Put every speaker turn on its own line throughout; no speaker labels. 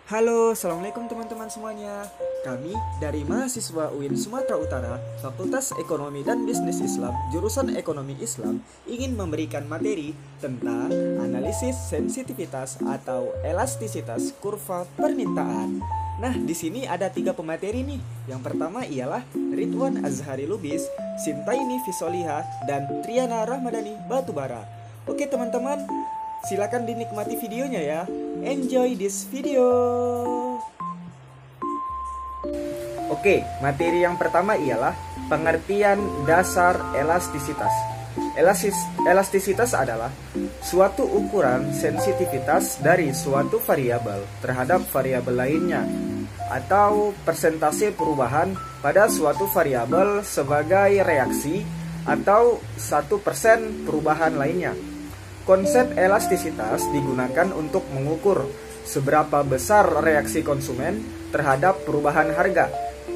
Halo, assalamualaikum teman-teman semuanya. Kami dari mahasiswa UIN Sumatera Utara, Fakultas Ekonomi dan Bisnis Islam, jurusan Ekonomi Islam, ingin memberikan materi tentang analisis sensitivitas atau elastisitas kurva permintaan. Nah, di sini ada 3 pemateri nih. Yang pertama ialah Ridwan Azhari Lubis, Sintaini Fisoliha, dan Triana Rahmadani Batubara. Oke teman-teman, silakan dinikmati videonya ya. Enjoy this video. Oke, materi yang pertama ialah pengertian dasar elastisitas. Elastisitas adalah suatu ukuran sensitivitas dari suatu variabel terhadap variabel lainnya atau persentase perubahan pada suatu variabel sebagai reaksi atau 1% perubahan lainnya. Konsep elastisitas digunakan untuk mengukur seberapa besar reaksi konsumen terhadap perubahan harga.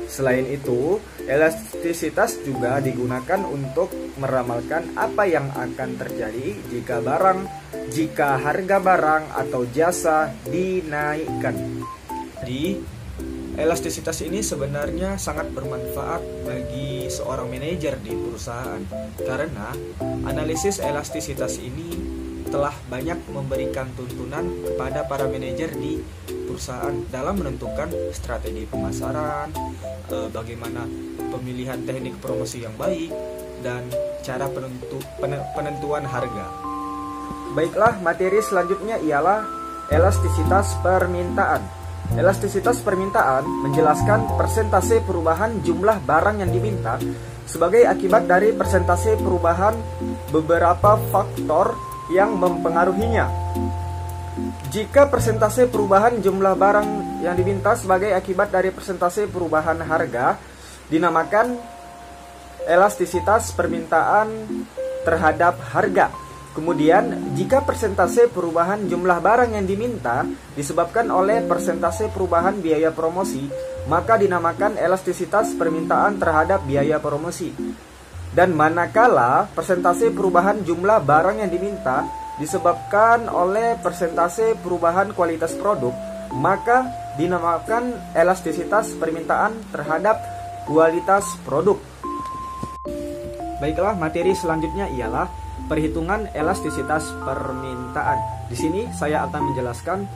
Selain itu, elastisitas juga digunakan untuk meramalkan apa yang akan terjadi jika harga barang atau jasa dinaikkan. Jadi, elastisitas ini sebenarnya sangat bermanfaat bagi seorang manajer di perusahaan karena analisis elastisitas ini telah banyak memberikan tuntunan kepada para manajer di perusahaan dalam menentukan strategi pemasaran, bagaimana pemilihan teknik promosi yang baik, dan cara penentuan harga. Baiklah, materi selanjutnya ialah elastisitas permintaan. Elastisitas permintaan menjelaskan persentase perubahan jumlah barang yang diminta sebagai akibat dari persentase perubahan beberapa faktor yang mempengaruhinya. Jika persentase perubahan jumlah barang yang diminta sebagai akibat dari persentase perubahan harga, dinamakan elastisitas permintaan terhadap harga. Kemudian, jika persentase perubahan jumlah barang yang diminta disebabkan oleh persentase perubahan biaya promosi, maka dinamakan elastisitas permintaan terhadap biaya promosi. Dan manakala persentase perubahan jumlah barang yang diminta disebabkan oleh persentase perubahan kualitas produk, maka dinamakan elastisitas permintaan terhadap kualitas produk. Baiklah, materi selanjutnya ialah perhitungan elastisitas permintaan. Di sini saya akan menjelaskan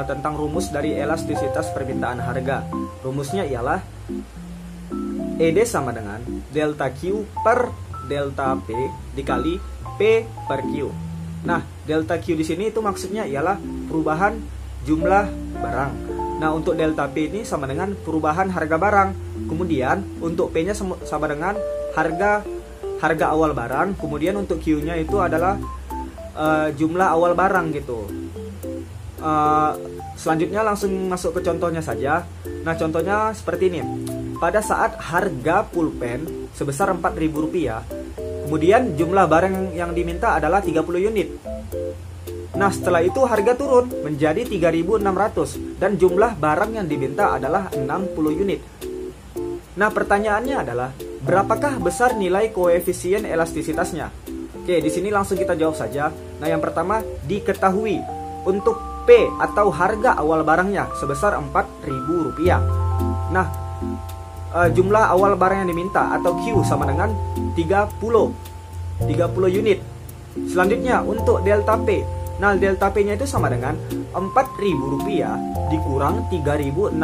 tentang rumus dari elastisitas permintaan harga. Rumusnya ialah ED sama dengan delta Q per delta P dikali P per Q. Nah, delta Q di sini itu maksudnya ialah perubahan jumlah barang. Nah, untuk delta P ini sama dengan perubahan harga barang. Kemudian untuk P-nya sama dengan harga awal barang. Kemudian untuk Q-nya itu adalah jumlah awal barang gitu. Selanjutnya langsung masuk ke contohnya saja. Nah, contohnya seperti ini. Pada saat harga pulpen sebesar Rp4.000, kemudian jumlah barang yang diminta adalah 30 unit. Nah, setelah itu harga turun menjadi 3.600 dan jumlah barang yang diminta adalah 60 unit. Nah, pertanyaannya adalah berapakah besar nilai koefisien elastisitasnya? Oke, di sini langsung kita jawab saja. Nah, yang pertama diketahui untuk P atau harga awal barangnya sebesar Rp4.000. Nah, jumlah awal barang yang diminta atau Q sama dengan 30 unit. Selanjutnya untuk delta P. Nah, delta P nya itu sama dengan Rp4.000 dikurang 3.600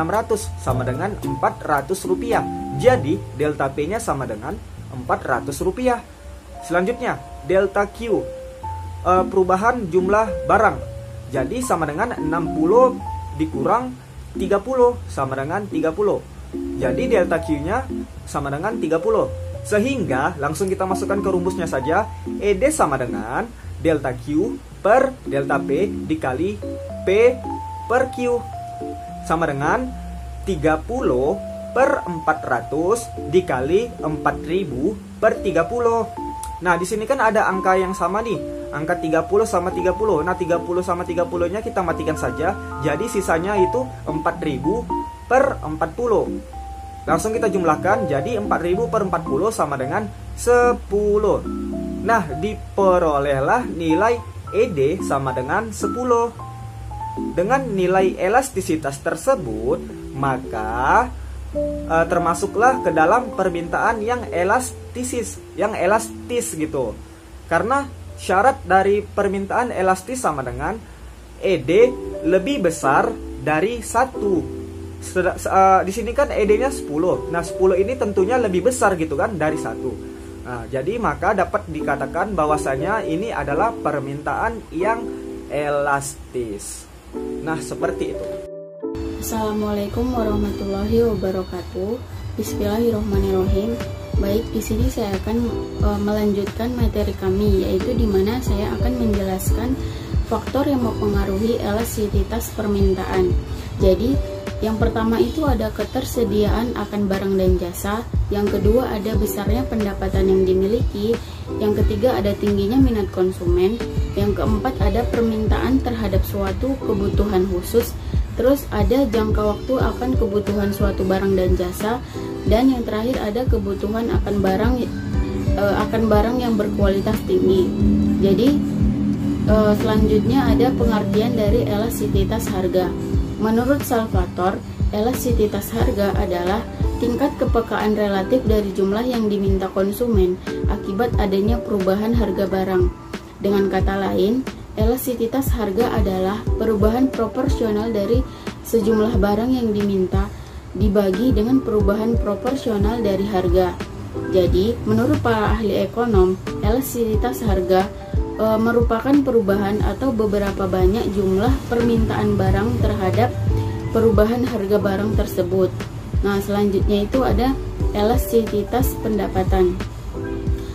sama dengan Rp400. Jadi delta P nya sama dengan Rp400. Selanjutnya delta Q, perubahan jumlah barang. Jadi sama dengan 60 dikurang 30 sama dengan 30. Jadi delta Q-nya sama dengan 30. Sehingga langsung kita masukkan ke rumusnya saja. ED sama dengan delta Q per delta P dikali P per Q sama dengan 30 per 400 dikali 4.000 per 30. Nah, di sini kan ada angka yang sama nih. Angka 30 sama 30. Nah, 30 sama 30-nya kita matikan saja. Jadi sisanya itu 4.000 per 40. Langsung kita jumlahkan, jadi 4.000 per 40 sama dengan 10. Nah, diperolehlah nilai ED sama dengan 10. Dengan nilai elastisitas tersebut, maka termasuklah ke dalam permintaan yang elastis gitu. Karena syarat dari permintaan elastis sama dengan ED lebih besar dari 1. Di sini kan ED-nya 10. Nah, 10 ini tentunya lebih besar gitu kan dari 1. Nah, jadi maka dapat dikatakan bahwasanya ini adalah permintaan yang elastis. Nah, seperti itu.
Assalamualaikum warahmatullahi wabarakatuh. Bismillahirrahmanirrahim. Baik, di sini saya akan melanjutkan materi kami, yaitu di mana saya akan menjelaskan faktor yang mempengaruhi elastisitas permintaan. Jadi, yang pertama itu ada ketersediaan akan barang dan jasa, yang kedua ada besarnya pendapatan yang dimiliki, yang ketiga ada tingginya minat konsumen, yang keempat ada permintaan terhadap suatu kebutuhan khusus, terus ada jangka waktu akan kebutuhan suatu barang dan jasa, dan yang terakhir ada kebutuhan akan barang yang berkualitas tinggi. Jadi selanjutnya ada pengertian dari elastisitas harga. Menurut Salvatore, elastisitas harga adalah tingkat kepekaan relatif dari jumlah yang diminta konsumen akibat adanya perubahan harga barang. Dengan kata lain, elastisitas harga adalah perubahan proporsional dari sejumlah barang yang diminta dibagi dengan perubahan proporsional dari harga. Jadi, menurut para ahli ekonom, elastisitas harga merupakan perubahan atau beberapa banyak jumlah permintaan barang terhadap perubahan harga barang tersebut. Nah, selanjutnya itu ada elastisitas pendapatan,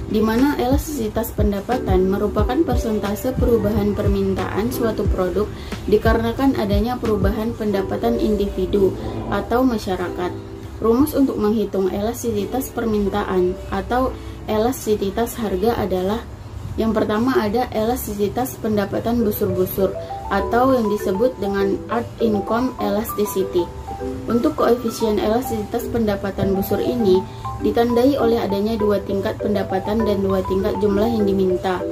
di mana elastisitas pendapatan merupakan persentase perubahan permintaan suatu produk dikarenakan adanya perubahan pendapatan individu atau masyarakat. Rumus untuk menghitung elastisitas permintaan atau elastisitas harga adalah: yang pertama ada elastisitas pendapatan busur-busur atau yang disebut dengan Art Income Elasticity. Untuk koefisien elastisitas pendapatan busur ini ditandai oleh adanya 2 tingkat pendapatan dan 2 tingkat jumlah yang diminta,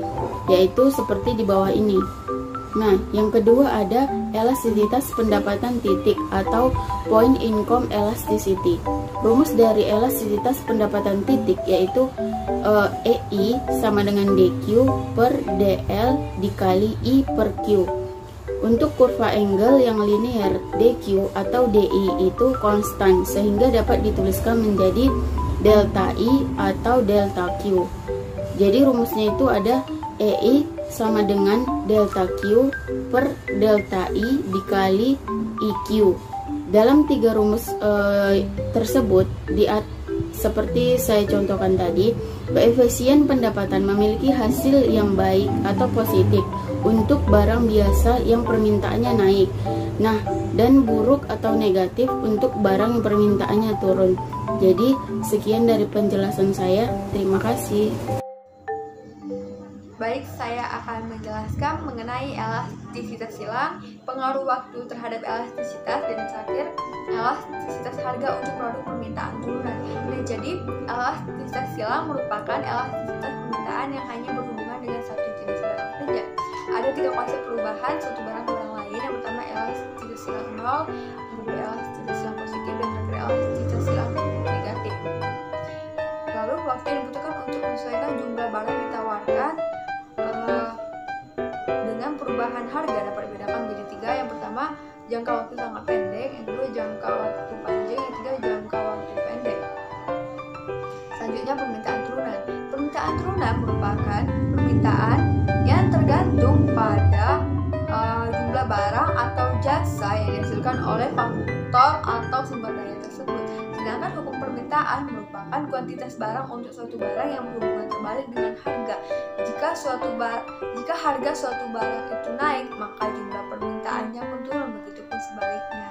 yaitu seperti di bawah ini. Nah, yang kedua ada elastisitas pendapatan titik atau Point Income Elasticity. Rumus dari elastisitas pendapatan titik yaitu EI sama dengan DQ per DL dikali I per Q. Untuk kurva angle yang linear, DQ atau DI itu konstan sehingga dapat dituliskan menjadi delta I atau delta Q. Jadi rumusnya itu ada EI sama dengan delta Q per delta I dikali IQ. Dalam 3 rumus tersebut seperti saya contohkan tadi, koefisien pendapatan memiliki hasil yang baik atau positif untuk barang biasa yang permintaannya naik. Nah, dan buruk atau negatif untuk barang yang permintaannya turun. Jadi, sekian dari penjelasan saya. Terima kasih.
Baik, saya akan menjelaskan mengenai elastisitas silang, pengaruh waktu terhadap elastisitas, dan terakhir elastisitas harga untuk produk permintaan turunan. Nah, jadi elastisitas silang merupakan elastisitas permintaan yang hanya berhubungan dengan satu jenis barang saja. Ada 3 konsep perubahan satu barang ke barang lain. Yang pertama elastisitas silang 0, kemudian elastisitas silang positif, dan terakhir elastisitas silang negatif. Lalu waktu yang dibutuhkan untuk menyesuaikan jumlah barang yang ditawarkan dengan perubahan harga dapat dibedakan menjadi 3. Yang pertama, jangka waktu sangat pendek. Yang kedua, jangka waktu panjang. Yang ketiga, jangka waktu pendek. Selanjutnya, permintaan turunan. Permintaan turunan merupakan permintaan yang tergantung pada jumlah barang atau jasa yang dihasilkan oleh faktor atau sumber daya tersebut. Sedangkan hukum permintaan merupakan kuantitas barang untuk suatu barang yang berhubungan terbalik dengan harga. Jika harga suatu barang itu naik, maka jumlah permintaannya pun turun, begitupun sebaliknya.